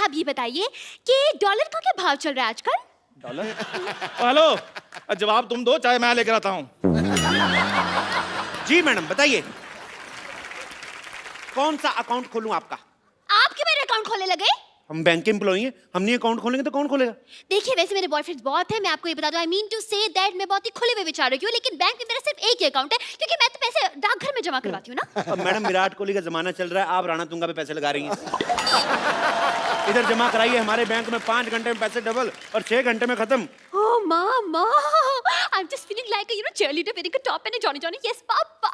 आप ये बताइए कि डॉलर का क्या भाव चल रहा है आजकल? डॉलर? हेलो, जवाब तुम दो, चाहे मैं लेकर आता हूँ। जी मैडम बताइए, कौन सा अकाउंट खोलूं आपका? आप क्यों मेरे अकाउंट खोलने लगे? हम बैंक के एम्प्लॉई हैं, हम नहीं अकाउंट खोलेंगे तो कौन खोलेगा? देखिए वैसे मेरे बॉयफ्रेंड्स बहुत हैं, मैं आपको ये बता दूं, I mean to say that मैं बहुत ही खुले हुए विचारों की हूँ, लेकिन बैंक में मेरा सिर्फ एक ही अकाउंट है क्योंकि मैं तो पैसे डाकघर में जमा करवाती हूँ ना। अब मैडम विराट कोहली का जमाना चल रहा है, आप राणा तुंगा पे पैसे लगा रही हैं। इधर जमा कराइए हमारे बैंक में, 5 घंटे में पैसे डबल और 6 घंटे में खत्म। Oh mama, I'm just feeling like a cheerleader wearing a top and a Johnny Johnny. Yes पापा।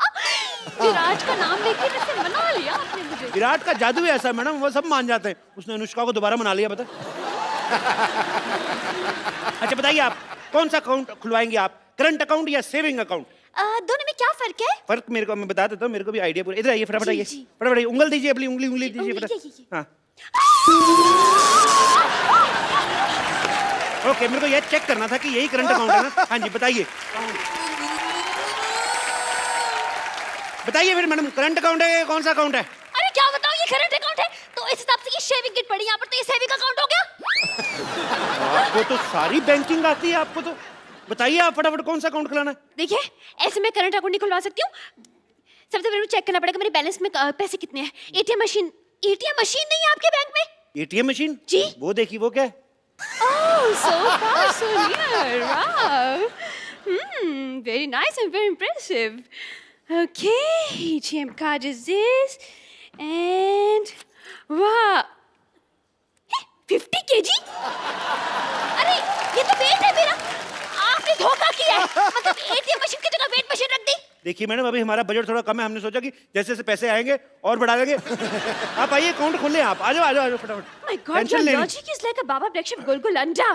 विराट का नाम लेके वैसे मना लिया आपने मुझे। विराट का जादू है ऐसा मैडम, वो सब मान जाते हैं। उसने अनुष्का को दोबारा मना लिया, पता? अच्छा बताइए आप कौन सा अकाउंट खुलवाएंगे आप, करंट अकाउंट या सेविंग अकाउंट? दोनों में क्या फर्क है? फर्क मेरे को मैं बता देता हूँ, मेरे को भी आइडिया पूरा। इधर आइए, फटाफट आइए, फटाफट आइए, उंगल दीजिए, अपनी उंगली दीजिए फटाफट। हाँ ओके, मेरे को ये चेक करना था कि यही करंट अकाउंट है ना। हाँ जी बताइए, बताइए फिर मैडम, करंट अकाउंट है कौन सा अकाउंट है? अरे क्या बताऊं, ये करंट अकाउंट है तो इस हिसाब से ये शेविंग किट पड़ी यहाँ पर, तो ये सेविंग अकाउंट हो गया। आपको तो सारी बैंकिंग आती है, आपको तो। बताइए आप फटाफट कौन सा अकाउंट खुलाना है? देखिए ऐसे मैं करंट अकाउंट नहीं खुलवा सकती हूँ, सबसे पहले चेक करना पड़ेगा मेरे बैलेंस में पैसे कितने हैं। एटीएम मशीन नहीं है आपके बैंक में? एटीएम मशीन जी, वो देखिए, वो क्या है? Oh, so far, so near. Wow. Very nice and very impressive. Okay, ATM card is this. And wow. 50 kg? अरे ये तो वेट है मेरा। आपने धोखा किया है। मतलब ATM मशीन की जगह वेट मशीन रख दी। देखिए मैडम, अभी हमारा बजट थोड़ा कम है, हमने सोचा कि जैसे जैसे पैसे आएंगे और बढ़ा देंगे। आप आइए, अकाउंट खोल लें आप। आ जाओ आ जाओ फटाफट। My God, your logic is like a Baba Black Sheep गुलगुल अंडा।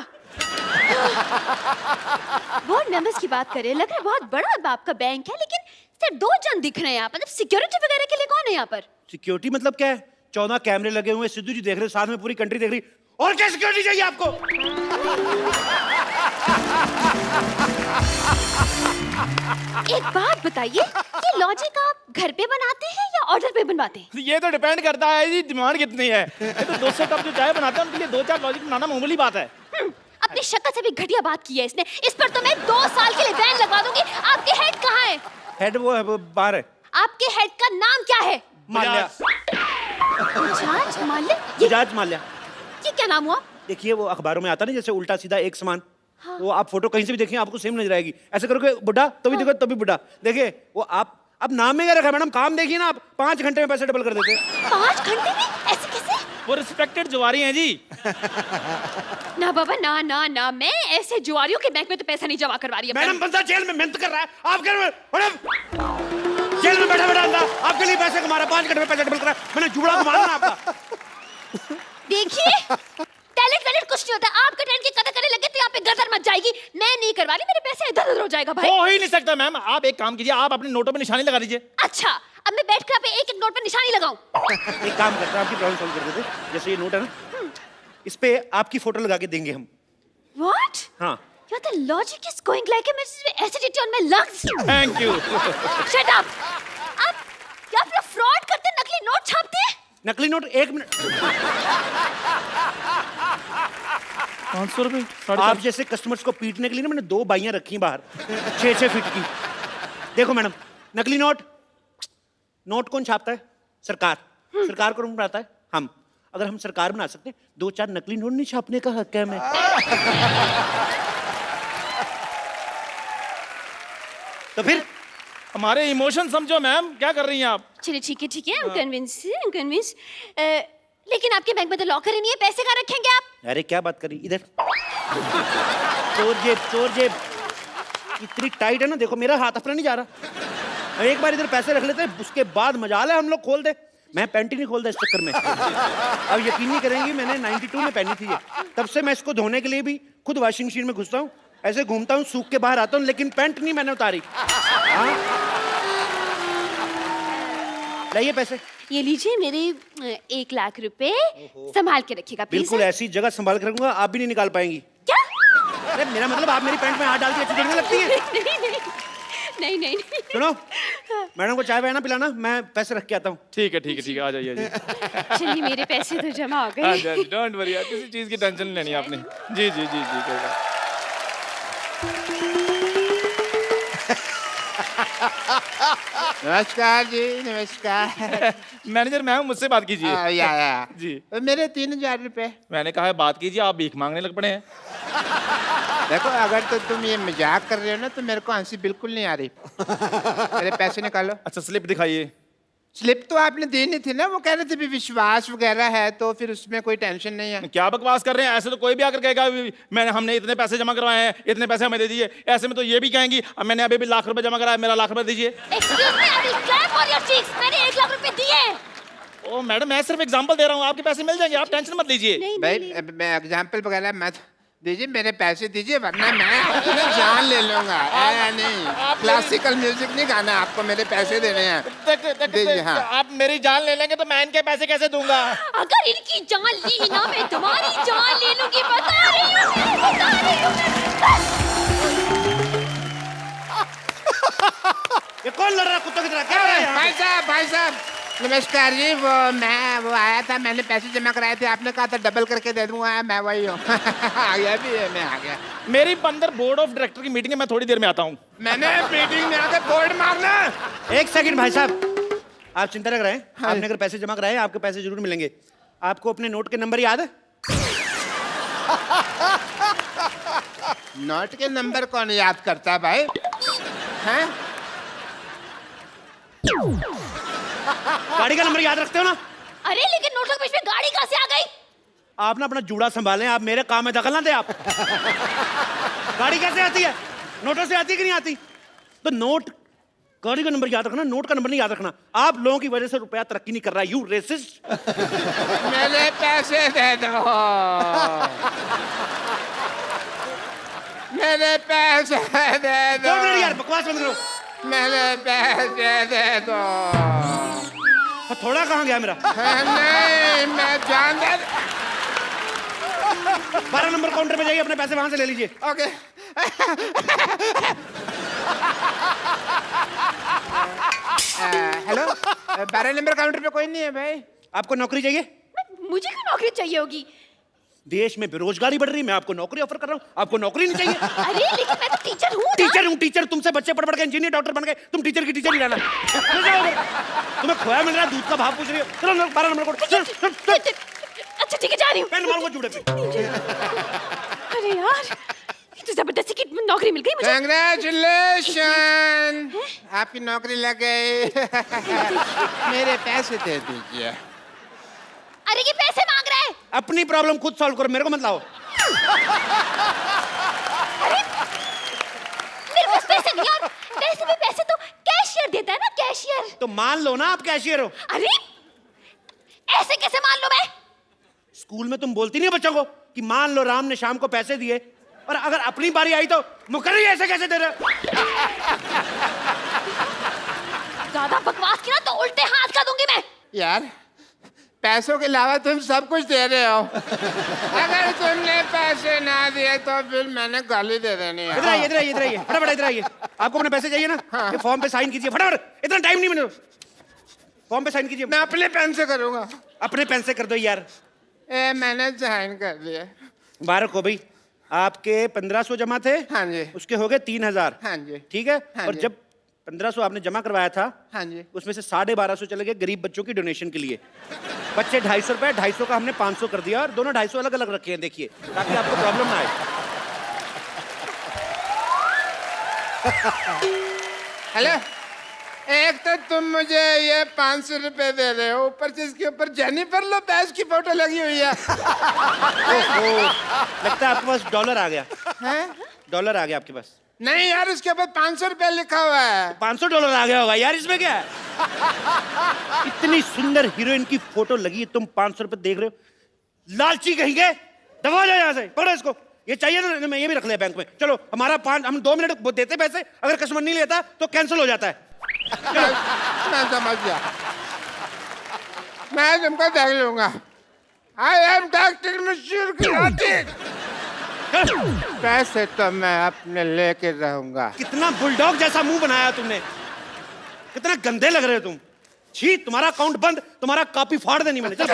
बहुत नंबर्स की बात करें, लग रहा है बहुत बड़ा आपका बैंक है, लेकिन सिर्फ 2 जन दिख रहे हैं यहाँ पर। मतलब सिक्योरिटी वगैरह के लिए कौन है यहाँ पर? सिक्योरिटी मतलब क्या है? 14 कैमरे लगे हुए, सिद्धू जी देख रहे, साथ में पूरी कंट्री देख रही। और क्या सिक्योरिटी चाहिए आपको? एक बात बताइए, ये लॉजिक आप घर पे बनाते हैं या ऑर्डर पे बनवाते हैं? ये तो डिपेंड करता है जी, डिमांड कितनी है। ये तो 200 कप जो चाय बनाते हैं उनके लिए 2-4 लॉजिक बनाना मामूली बात है। अपनी शक्ल से भी घटिया बात की है इसने। इस पर तो मैं 2 साल के लिए बैन लगवा दूंगी। आपके हेड कहाँ है? हेड वो है, वो बाहर है। आपके हेड का नाम क्या है? माल्या। बजाज माल्या? बजाज माल्या। ये क्या नाम हुआ? देखिए वो अखबारों में आता नहीं, जैसे उल्टा सीधा एक समान। हाँ। वो आप फोटो कहीं से भी देखिए आपको सेम नजर आएगी। ऐसे करोगे बुढ़ा तो भी देखो तभी बुढ़ा। देखिए वो आप अब नाम में क्या रखा है मैडम? काम देखिए ना आप, 5 घंटे में पैसे डबल कर देते हैं। 5 घंटे में? ऐसे कैसे? वो रिस्पेक्टेड जुआरी हैं जी। ना बाबा ना ना ना, मैं ऐसे जुआरियों के बैंक में तो पैसा नहीं जमा करवा रही। मैडम बंदा जेल में मेहनत कर रहा है, आप कह रहे हो जेल में बैठा बैठा अंदर आपके लिए पैसे कमा रहा है, 5 घंटे में पैसे डबल कर रहा है। मैंने जुड़ा को मारना आपका। देखिए टैलेंट कुछ नहीं होता। आपका टैलेंट की कदर करने लगे तो यहाँ पे गदर मच जाएगी। मैं नहीं करवा रही, मेरे पैसे इधर उधर हो जाएगा भाई। हो ही नहीं सकता मैम। आप एक काम कीजिए, आप अपने नोटों पे निशानी लगा दीजिए। अच्छा, अब मैं बैठ कर आप एक एक नोट पर निशानी लगाऊं? एक काम करते हैं, आपकी प्रॉब्लम सॉल्व कर देते हैं। जैसे ये नोट है ना, इस पे आपकी फोटो लगा के देंगे हम। What? हाँ। Your the logic is going like a acidity on my lungs. Thank you. Shut up. आप क्या फ्रॉड करते, नकली नोट छापते हैं? नकली नोट 1 मिनट। 500 रुपए? आप जैसे कस्टमर्स को पीटने के लिए ना मैंने 2 बाइयां रखी हैं बाहर, 6-6 फीट की। देखो मैडम, नकली नोट कौन छापता है? सरकार। सरकार कौन बनाता है? हम। अगर हम सरकार बना सकते 2-4 नकली नोट नहीं छापने का हक है हमें। तो फिर हमारे इमोशन समझो मैम, क्या कर रही हैं आप? चलिए ठीक है, I'm convinced. लेकिन आपके बैंक में तो लॉकर ही नहीं है, पैसे कहाँ रखेंगे आप? अरे क्या बात करी, इधर। चोर जेब इतनी टाइट है ना, देखो मेरा हाथ अपना नहीं जा रहा। एक बार इधर पैसे रख लेते हैं, उसके बाद मजाल है हम लोग खोल दे। मैं पैंट ही नहीं खोलता इस चक्कर में। अब यकीन नहीं करेंगी, मैंने 92 में पहनी थी ये, तब से मैं इसको धोने के लिए भी खुद वॉशिंग मशीन में घुसता हूँ, ऐसे घूमता हूँ, सूख के बाहर आता हूँ, लेकिन पैंट नहीं मैंने उतारी। लाइए पैसे। ये लीजिए मेरे 1 लाख रुपए, संभाल के रखिएगा प्लीज। बिल्कुल ऐसी जगह संभाल के रखूंगा, आप भी नहीं निकाल पाएंगी। क्या? अरे मेरा मतलब आप मेरी पैंट में हाथ डाल के अच्छी देखने लगती है। नहीं नहीं नहीं। सुनो, मैडम को चाय वाय ना पिलाना, मैं पैसे रख के आता हूँ। ठीक है आ जाइए चलिए मेरे पैसे तो जमा हो गए। डोंट वरी, किसी चीज की टेंशन नहीं लेनी आपने। जी कोई बात। नमस्कार जी, नमस्कार। मैनेजर मैं हूँ, मुझसे बात कीजिए। या जी मेरे 3000 रुपए। मैंने कहा है बात कीजिए, आप भीख मांगने लग पड़े हैं। देखो अगर तो तुम ये मजाक कर रहे हो ना तो मेरे को हंसी बिल्कुल नहीं आ रही। मेरे पैसे निकालो। अच्छा स्लिप दिखाइए। स्लिप तो आपने दी नहीं थी ना, वो कह रहे थे भी विश्वास वगैरह है तो फिर उसमें कोई टेंशन नहीं है। क्या बकवास कर रहे हैं, ऐसे तो कोई भी आकर कहेगा हमने इतने पैसे जमा करवाए हैं, इतने पैसे हमें दे दीजिए। ऐसे में तो ये भी कहेंगी मैंने अभी भी लाख रुपए जमा कराया, मेरा लाख रुपए दीजिए। Excuse me, I will clap for your cheeks. मैंने 1 लाख रुपए दिए। ओ मैडम मैं सिर्फ एग्जांपल दे रहा हूँ, आपके पैसे मिल जाएंगे, आप टेंशन मत लीजिए। नहीं भाई नहीं मैं एग्जाम्पल वगैरह मत दीजिए, मेरे पैसे दीजिए वरना मैं अपनी जान ले लूंगा। नहीं क्लासिकल म्यूजिक नहीं गाना, आपको मेरे पैसे देने हैं। दीजिए। हाँ आप मेरी जान ले लेंगे तो मैं इनके पैसे कैसे दूंगा? अगर इनकी जान ली ना मैं तुम्हारी जान ले लूंगी, बता रही हूँ ये कौन लड़ रहा कुत्तों की तरह? क्या हो रहा है यहाँ पे? भाई साहब नमस्कार जी। वो आया था, मैंने पैसे जमा कराए थे, आपने कहा था डबल करके दे दूंगा, मैं वही हूँ। आ गया भी है, मैं आ गया। मेरी अंदर बोर्ड ऑफ डायरेक्टर की मीटिंग है, मैं थोड़ी देर में आता हूँ। मैंने मीटिंग में आके बोर्ड मारना। एक सेकंड भाई साहब, आप चिंता न करें। आपने अगर पैसे जमा कराए आपके पैसे जरूर मिलेंगे। आपको अपने नोट के नंबर याद है? नोट के नंबर कौन याद करता है भाई? हैं? गाड़ी का नंबर याद रखते हो ना? अरे लेकिन नोटों के बीच में गाड़ी कहाँ से आ गई? आप ना अपना जूड़ा संभालें, आप मेरे काम में दखल ना दे आप। गाड़ी कैसे आती है? नोटों से आती है कि नहीं आती? तो नोट, गाड़ी का नंबर याद रखना, नोट का नंबर नहीं याद रखना। आप लोगों की वजह से रुपया तरक्की नहीं कर रहा है, यू रेसिस्ट। मेरे पैसे दे दो। मेरे पैसे दे दो। यार बकवास बंद करो। मेरे पैसे दे दो। थोड़ा कहाँ गया मेरा? नहीं मैं जान दे। 12 नंबर काउंटर पे जाइए, अपने पैसे वहां से ले लीजिए। ओके। हेलो 12 नंबर काउंटर पे कोई नहीं है भाई। आपको नौकरी चाहिए? मुझे क्यों नौकरी चाहिए होगी? देश में बेरोजगारी बढ़ रही है, मैं आपको नौकरी ऑफर कर रहा हूँ, आपको नौकरी नहीं चाहिए? अरे लेकिन मैं तो टीचर हूँ ना। टीचर तुमसे बच्चे पढ़ के इंजीनियर डॉक्टर बन गए, तुम टीचर की टीचर ही रहना। तुम्हें खोया मिल रहा है, दूध का भाव पूछ रही हो। चलो 12 नंबर कोड। अच्छा ठीक है, जा रही हूँ। पेन मारूंगा जूड़े पे। अरे यार, ये तो जबरदस्ती की नौकरी मिल गई मुझे। कांग्रेचुलेशन, आपकी नौकरी लग गई। मेरे पैसे दे दीजिए। अरे ये पैसे मांग रहा है। अपनी प्रॉब्लम खुद सॉल्व करो, मेरे को मत लाओ। मेरे पास पैसे नहीं यार, वैसे भी पैसे तो कैशियर देता है ना, कैशियर। तो मान लो ना आप कैशियर हो। अरे ऐसे कैसे मान लो? मैं स्कूल में तुम बोलती नहीं बच्चों को कि मान लो राम ने शाम को पैसे दिए, और अगर अपनी बारी आई तो मुकर्री ऐसे कैसे दे रहे? ज्यादा बकवास की ना तो उल्टे हाथ का दूंगी मैं। यार पैसों के अलावा तुम सब कुछ दे रहे हो। अगर तुमने पैसे ना दिए तो फिर मैंने गाली दे देनी है। इधर आइए फटाफट इधर आइए। आपको अपने पैसे चाहिए ना? ये फॉर्म पे साइन कीजिए फटाफट, इतना टाइम नहीं। मैंने फॉर्म पे साइन कीजिए। मैं अपने पेन से करूंगा। अपने पेन से कर दो यार। मैंने साइन कर दिया। मुबारक हो भाई, आपके 1500 जमा थे। हाँ जी। उसके हो गए 3000। हाँ जी। ठीक है। हाँ और जी। जब 1500 आपने जमा करवाया था, हाँ जी, उसमें से 1250 चले गए गरीब बच्चों की डोनेशन के लिए। बच्चे 250 रुपए, 250 का हमने 500 कर दिया, और दोनों 250 अलग अलग रखे हैं, देखिए, ताकि आपको प्रॉब्लम ना आए। हेलो, एक तो तुम मुझे ये 500 रुपए दे रहे हो, ऊपर से इसके ऊपर जेनिफर लोपेज की फोटो लगी हुई है। लगता है आपके पास डॉलर आ गया। हैं? डॉलर आ गया आपके पास? नहीं यार, उसके ऊपर 500 रुपए लिखा हुआ है। 500 डॉलर आ गया होगा यार, इसमें क्या है? इतनी सुंदर हीरोइन की फोटो लगी है, तुम 500 रुपए देख रहे हो? लालची कहेंगे, दबा जाओ यहाँ से, पकड़ो इसको। ये चाहिए ना, मैं ये भी रख लिया बैंक में। चलो हमारा हम 2 मिनट देते पैसे, अगर कस्टमर नहीं लेता तो कैंसिल हो जाता है। मैं समझ गया, मैं तुमको देख लूंगा। आई एम डॉक्टर मशहूर। पैसे तो मैं अपने लेके रहूंगा। कितना बुलडॉग जैसा मुंह बनाया तुमने, कितना गंदे लग रहे हो तुम। छी, तुम्हारा अकाउंट बंद, तुम्हारा कॉपी फाड़ देनी मैंने। चल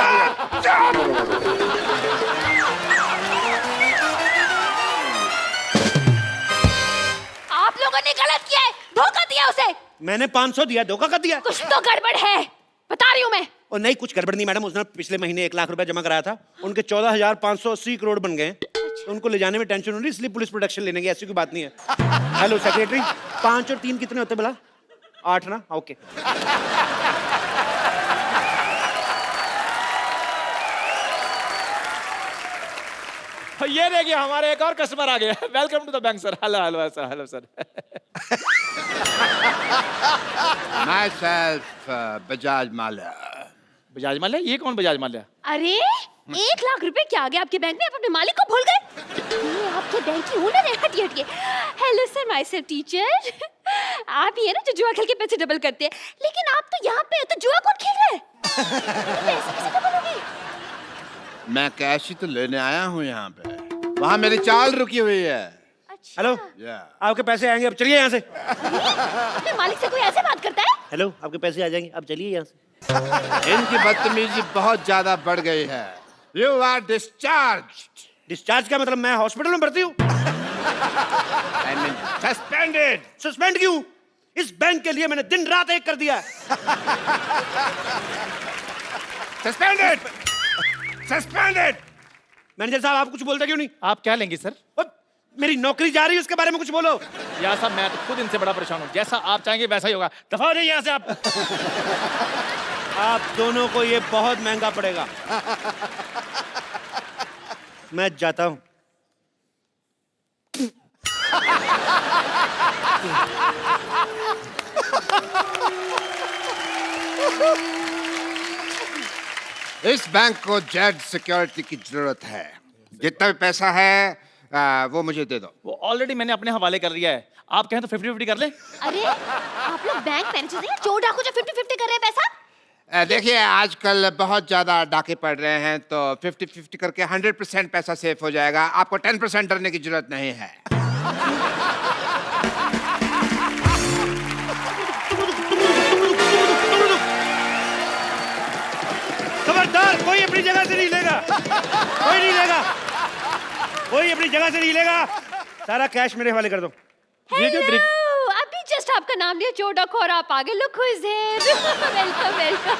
आप लोगों ने गलत किया है, धोखा दिया उसे। मैंने 500 दिया, धोखा कर दिया। कुछ तो गड़बड़ है, बता रही हूँ मैं। और नहीं, कुछ गड़बड़ नहीं मैडम, उसने पिछले महीने 1 लाख रुपया जमा कराया था, उनके 14,580 करोड़ बन गए। तो उनको ले जाने में टेंशन हो रही, इसलिए पुलिस प्रोटेक्शन लेने की, ऐसी कोई बात नहीं है। हेलो सेक्रेटरी, 5 और 3 कितने होते भला? 8 ना? ओके। ये देखिए हमारे एक और कस्टमर आ गया। Welcome to the bank sir. Hello hello sir, hello sir. Myself, Bajaj Mallya. Bajaj Mallya? ये कौन बजाज माल्या? अरे 1 लाख रुपए क्या आ गए आपके बैंक में, आप अपने मालिक को भूल गए? ये आपके बैंक की ओनर है। हटिए हटिए। Hello sir, myself teacher. आप ही है ना जो जुआ खेल के पैसे डबल करते हैं, लेकिन आप तो यहाँ पे हो, तो जुआ कौन खेल रहा है? पैसे कैसे डबल होंगे? मैं कैश ही तो लेने आया हूँ यहाँ पे, वहाँ मेरी चाल रुकी हुई है। अच्छा। हेलो, आपके पैसे आएंगे, अब चलिए यहाँ से। अपने मालिक से कोई ऐसे बात करता है? हेलो, आपके पैसे आ जाएंगे, अब चलिए यहाँ से। इनकी बदतमीजी बहुत ज्यादा बढ़ गई है। You are discharge. डिस्चार्ज का मतलब मैं हॉस्पिटल में भर्ती हूँ? I mean suspended. सस्पेंड क्यों? इस बैंक के लिए मैंने दिन रात एक कर दिया। सस्पेंडेड। सस्पेंडेड। मैनेजर साहब, आप कुछ बोलते क्यों नहीं? आप क्या लेंगे सर? मेरी नौकरी जा रही है, उसके बारे में कुछ बोलो। यार साहब, मैं तो खुद इनसे बड़ा परेशान हूँ। जैसा आप चाहेंगे वैसा ही होगा। दफा हो जाइए यहाँ से आप। आप दोनों को ये बहुत महंगा पड़ेगा। मैं जाता हूं। इस बैंक को जेड सिक्योरिटी की जरूरत है। जितना भी पैसा है वो मुझे दे दो। वो ऑलरेडी मैंने अपने हवाले कर दिया है। आप कहें तो 50-50 कर ले। अरे आप लोग बैंक मैनेजर हैं, चोर डाकू जो 50-50 कर रहे हैं पैसा? देखिए, आजकल बहुत ज्यादा डाके पड़ रहे हैं, तो 50-50 करके 100% पैसा सेफ हो जाएगा। आपको 10% डरने की जरूरत नहीं है। खबरदार, कोई अपनी जगह से नहीं लेगा। कोई नहीं लेगा, कोई अपनी जगह से नहीं लेगा। सारा कैश मेरे हवाले कर दो। हेलो, अभी जस्ट आपका नाम लिया चोर डाकू और आप आगे। Look who is here. Welcome welcome.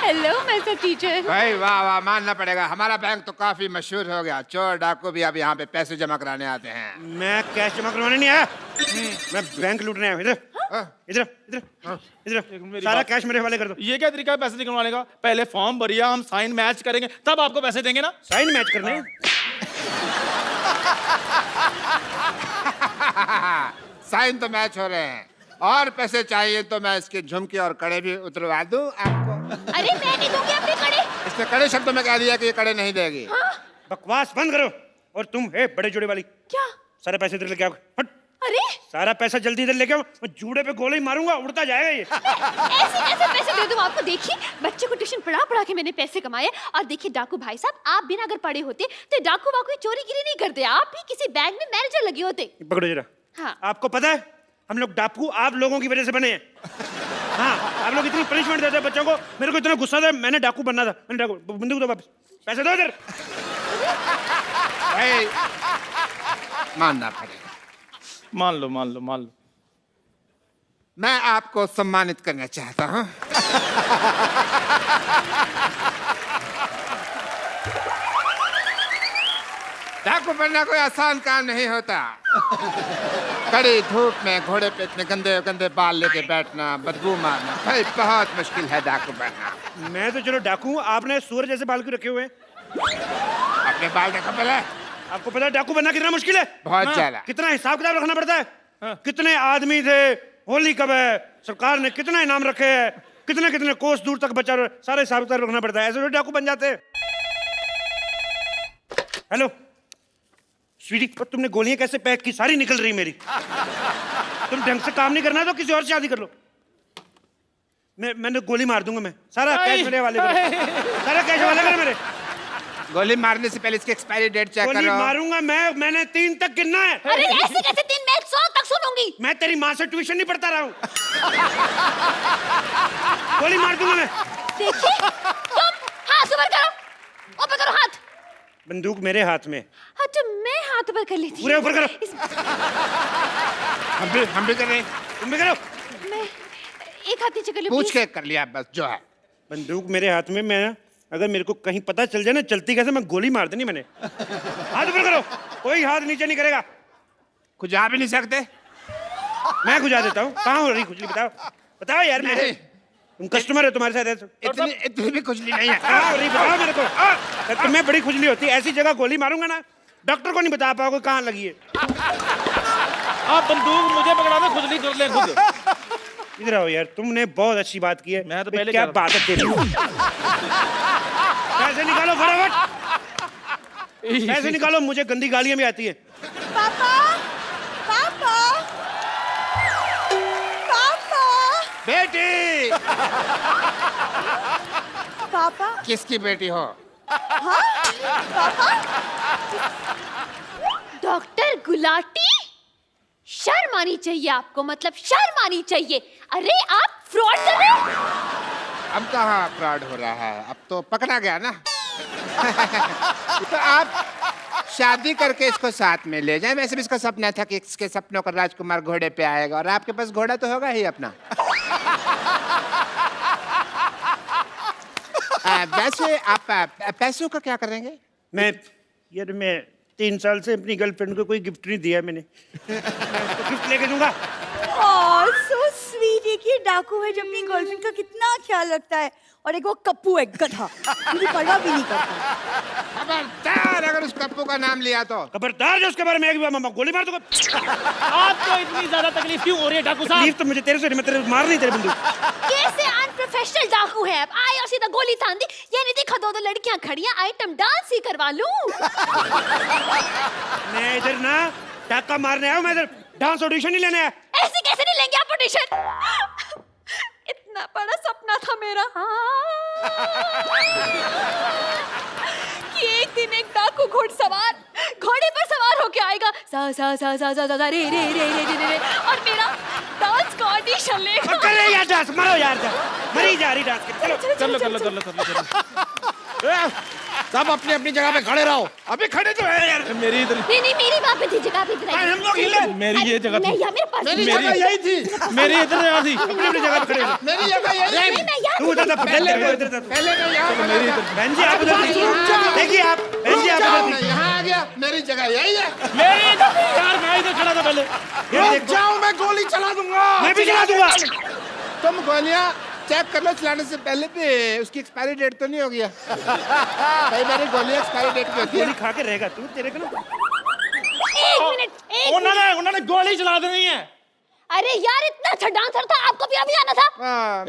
Hello my self teacher. भाई वाह वाह, मानना पड़ेगा, हमारा बैंक तो काफी मशहूर हो गया। चोर डाकू भी अब यहाँ पे पैसे जमा कराने आते हैं। मैं कैश जमा करवाने नहीं आया, मैं बैंक लूटने आया। इधर इधर इधर इधर, सारा कैश मेरे हवाले कर दो। ये क्या तरीका है पैसे निकलवाने का? पहले फॉर्म भरिए, हम साइन मैच करेंगे, तब आपको पैसे देंगे ना। साइन मैच करने? साइन तो मैच हो रहे हैं, और पैसे चाहिए तो मैं इसके झुमके और कड़े भी उतरवा दूं आपको। अरे मैं नहीं दूंगी अपने कड़े। इसने कड़े शब्दों में कह दिया कि ये कड़े नहीं देगी। बकवास बंद करो। और तुम है बड़े जोड़े वाली, क्या? सारे पैसे इधर लेके आओ। हट। अरे सारा पैसा जल्दी इधर लेके आओ, मैं जूड़े पे गोली मारूंगा, उड़ता जाएगा ये। ऐसे कैसे पैसे दे दूं आपको? देखिए, बच्चे को ट्यूशन पढ़ा पढ़ा के मैंने पैसे कमाए। और देखिए डाकू भाई साहब, आप बिना अगर पढ़े होते तो डाकू वाकू चोरी गिरी नहीं करते। आप भी किसी बैंक में मैनेजर लगे होते। पकड़ो जरा। हाँ। आपको पता है, हम लोग डाकू आप लोगों की वजह से बने हैं। हाँ, आप लोग इतनी पनिशमेंट देते हैं बच्चों को, मेरे को इतना गुस्सा था, मैंने डाकू बनना था। मैंने डाकू, बंदूक दो वापस, पैसे दो इधर। भाई मानना पड़ेगा। मान लो मान लो मान लो। मैं आपको सम्मानित करना चाहता हूं। डाकू बनना कोई आसान काम नहीं होता। कड़ी धूप में घोड़े पे इतने गंदे गंदे बाल लेके बैठना, बदबू मारना, भाई बहुत मुश्किल है डाकू बनना। मैं तो चलो डाकू हूं, आपने सूअर जैसे बाल क्यों रखे हुए हैं? अपने बाल देखो पहले। आपको पता है डाकू बनना कितना मुश्किल है? बहुत ज्यादा। कितना हिसाब किताब रखना पड़ता है। कितने आदमी थे, होली कब है, सरकार ने कितना इनाम रखे हैं, कितने कितने कोस दूर तक बचा, सारे हिसाब किताब रखना पड़ता है। ऐसे तो डाकू बन जाते हैं। हेलो स्वीटी, पर तुमने गोलियां कैसे पैक की? सारी निकल रही मेरी। तुम ढंग से काम नहीं करना तो किसी और से शादी कर लो। मैंने गोली मार दूंगा मैं। सारा कैश मेरे हवाले करो, सारा कैश हवाले करो मेरे। गोली मारने से पहले इसकी एक्सपायरी डेट चेक गोली करो। मारूंगा मैंने 3 तक गिनना है। अरे ऐसे कैसे 3? मैं 100 तक सुनूंगी। मैं तेरी माँ से ट्यूशन नहीं पढ़ता रहा हूँ। गोली मार दूंगा मैं। देखिए तुम हाथ ऊपर करो, ऊपर करो हाथ। बंदूक मेरे हाथ में। हाँ तो मैं हाथ ऊपर कर लेती पूरे ऊपर करो। हम भी कर रहे हैं। तुम भी करो। मैं एक हाथ नीचे कर ली पूछ के कर लिया बस जो है। बंदूक मेरे हाथ में। मैं अगर मेरे को कहीं पता चल जाए ना चलती कैसे, मैं गोली मार देनी मैंने। हाथ ऊपर करो, कोई हाथ नीचे नहीं करेगा। खुजा भी नहीं सकते। मैं खुजा देता हूँ। कहाँ हो रही खुजली? बताओ बताओ यार। मेरे तुम कस्टमर हो, तुम्हारे साथ ऐसे इतनी भी खुजली नहीं है। कहाँ हो रही बताओ मेरे को। तुम्हें बड़ी खुजली होती है, ऐसी जगह गोली मारूंगा ना डॉक्टर को नहीं बता पाओगे कहाँ लगी है। आप बंदूक मुझे पकड़ा दो, खुजली कर ले खुद। इधर आओ यार, तुमने बहुत अच्छी बात की है। मैं तो भाई, पहले क्या कह बात है तेरी। पैसे निकालो फटाफट, पैसे निकालो। मुझे गंदी गालियां भी आती है। पापा पापा पापा बेटी पापा किसकी बेटी हो? डॉक्टर गुलाटी, शर्म आनी चाहिए आपको, मतलब शर्म आनी चाहिए। अरे आप फ्रॉड कर रहे हो। अब कहाँ फ्रॉड हो रहा है, अब तो पकड़ा गया ना। तो आप शादी करके इसको साथ में ले जाएं। वैसे भी इसका सपना था कि इसके सपनों का राजकुमार घोड़े पे आएगा, और आपके पास घोड़ा तो होगा ही अपना। वैसे आप पैसों का क्या करेंगे? मैं 3 साल से अपनी गर्लफ्रेंड को कोई गिफ्ट नहीं दिया मैंने। गिफ्ट लेके दूंगा। So sweet. एक ये डाकू है जो अपनी गर्लफ्रेंड का कितना ख्याल रखता है, और एक वो कप्पू है गधा, मुझे परवाह भी नहीं करता। खबरदार अगर उस कप्पू का नाम लिया तो। खबरदार जो उसके बारे में एक बार मामा गोली मार दूंगा। आपको इतनी ज्यादा तकलीफ क्यों हो रही है डाकू साहब? तकलीफ तो मुझे तेरे से नहीं, मैं तेरे मार नहीं तेरे बंदूक। कैसे अनप्रोफेशनल डाकू है आप? आए और सीधा गोली तान दी। ये नहीं देखा 2 लड़कियां खड़ी हैं, आइटम डांस ही करवा लूं। मैं इधर ना डाका मारने आया हूं, मैं इधर डांस ऑडिशन नहीं लेने आया। ऐसे कैसे नहीं लेंगे आप ऑडिशन? इतना बड़ा सपना था मेरा कि एक दिन एक डाकू घोड़सवार घोड़े पर सवार होके आएगा, सा सा सा सा सा सा रे रे रे रे रे रे, और मेरा डांस का ऑडिशन लेगा। करे यार डांस, मारो यार डांस, मरी जा रही डांस के। चलो कर लो। सब अपनी अपनी जगह पे खड़े रहो। अबे खड़े तो है यार। मेरी इधर नहीं मेरी वहाँ पे थी जगह पे इधर। हम लोग हिले। मेरी ये जगह थी। मैं यहाँ, मेरे पास मेरी भी जगह यही थी। मेरी इधर जगह थी। अपनी जगह पे खड़े हो। मेरी जगह यही थी। नहीं, मैं यहाँ तू उधर था, पहले इधर था। पहले मैं यहाँ खड़ा था। बहन जी आप उधर देखिए। देखिए आप बहन जी आप जाओ, उधर मैं यहाँ आ गया। मेरी जगह यही है। मेरी इधर यार, मैं इधर खड़ा था पहले। देखिए। जाओ, मैं गोली चला दूंगा। मैं भी चला दूंगा। तुम गोलियां चेक कर लो चलाने से पहले भी उसकी एक्सपायरी डेट तो नहीं हो गया। भाई मेरी गोलियां एक्सपायरी डेट पे होती है। गोली खा के रहेगा तू, तेरे को ना। 1 मिनट। उन्होंने गोली चला देनी है। अरे यार इतना अच्छा डांसर था, आपको भी अभी आना था।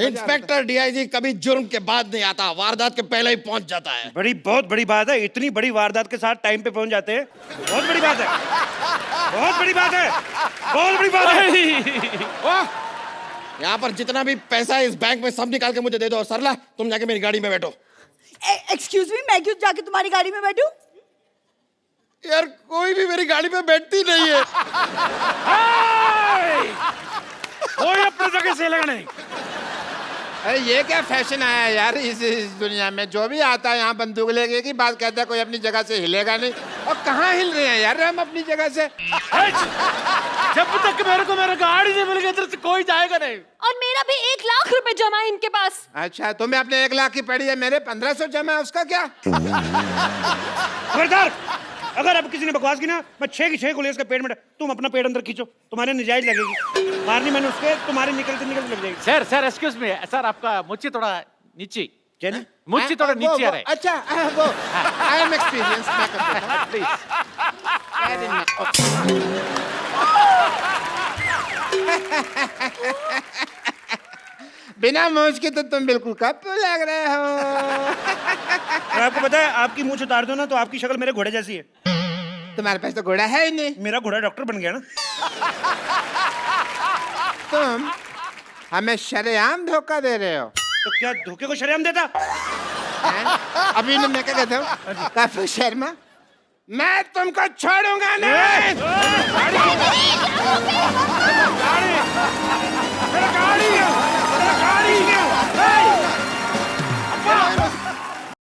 इंस्पेक्टर डीआईजी कभी जुर्म के बाद नहीं आता, वारदात के पहले ही पहुंच जाता है। बहुत बड़ी बात है। इतनी बड़ी वारदात के साथ टाइम पे पहुंच जाते हैं, बहुत बड़ी बात है। बहुत बड़ी बात है, बहुत बड़ी बात है। यहाँ पर जितना भी पैसा है इस बैंक में सब निकाल के मुझे दे दो। और सरला तुम जाके मेरी गाड़ी में बैठो। एक्सक्यूज मी, मैं क्यों जाके तुम्हारी गाड़ी में बैठूं? यार कोई भी मेरी गाड़ी में बैठती नहीं है। कोई अपनी जगह से लगा नहीं। अरे ये क्या फैशन आया यार इस दुनिया में? जो भी आता है यहाँ बंदूक लेके की बात कहता है, कोई अपनी जगह से हिलेगा नहीं। और कहाँ हिल रहे हैं यार हम अपनी जगह से? जब तक मेरे को मेरा गाड़ी नहीं मिलेगी इधर से कोई जाएगा नहीं। और मेरा भी 1 लाख रुपए जमा है इनके पास। अच्छा तुम्हें अपने 1 लाख की पड़ी है, मेरे 1500 जमा है, उसका क्या? खबरदार अगर अब किसी ने बकवास की ना, मैं 6 की 6 गोली उसके पेट में। तुम अपना पेट अंदर खींचो, तुम्हारे नजायज लगेगी। मारनी मैंने उसके, तुम्हारे निकलते निकलते लग जाएगी। सर एक्सक्यूज मी सर, आपका मुच्ची थोड़ा नीचे। क्या नहीं? मुच्ची थोड़ा नीचे आ रहा है। अच्छा वो आई एम एक्सपीरियंस मैं कर देता हूँ, प्लीज। बिना मूंछ के तो तुम बिल्कुल कप्पू लग रहे हो। और आपको पता है, आपकी मूंछ उतार दो ना तो आपकी शक्ल मेरे घोड़े जैसी है। तुम्हारे पास तो घोड़ा है ही नहीं। मेरा घोड़ा डॉक्टर बन गया ना। तुम हमें शरेआम धोखा दे रहे हो। तो क्या धोखे को शर्म देता? अभी ना मैं क्या कहता हूँ काफी शर्मा, मैं तुमको छोड़ूंगा नहीं। गाड़ी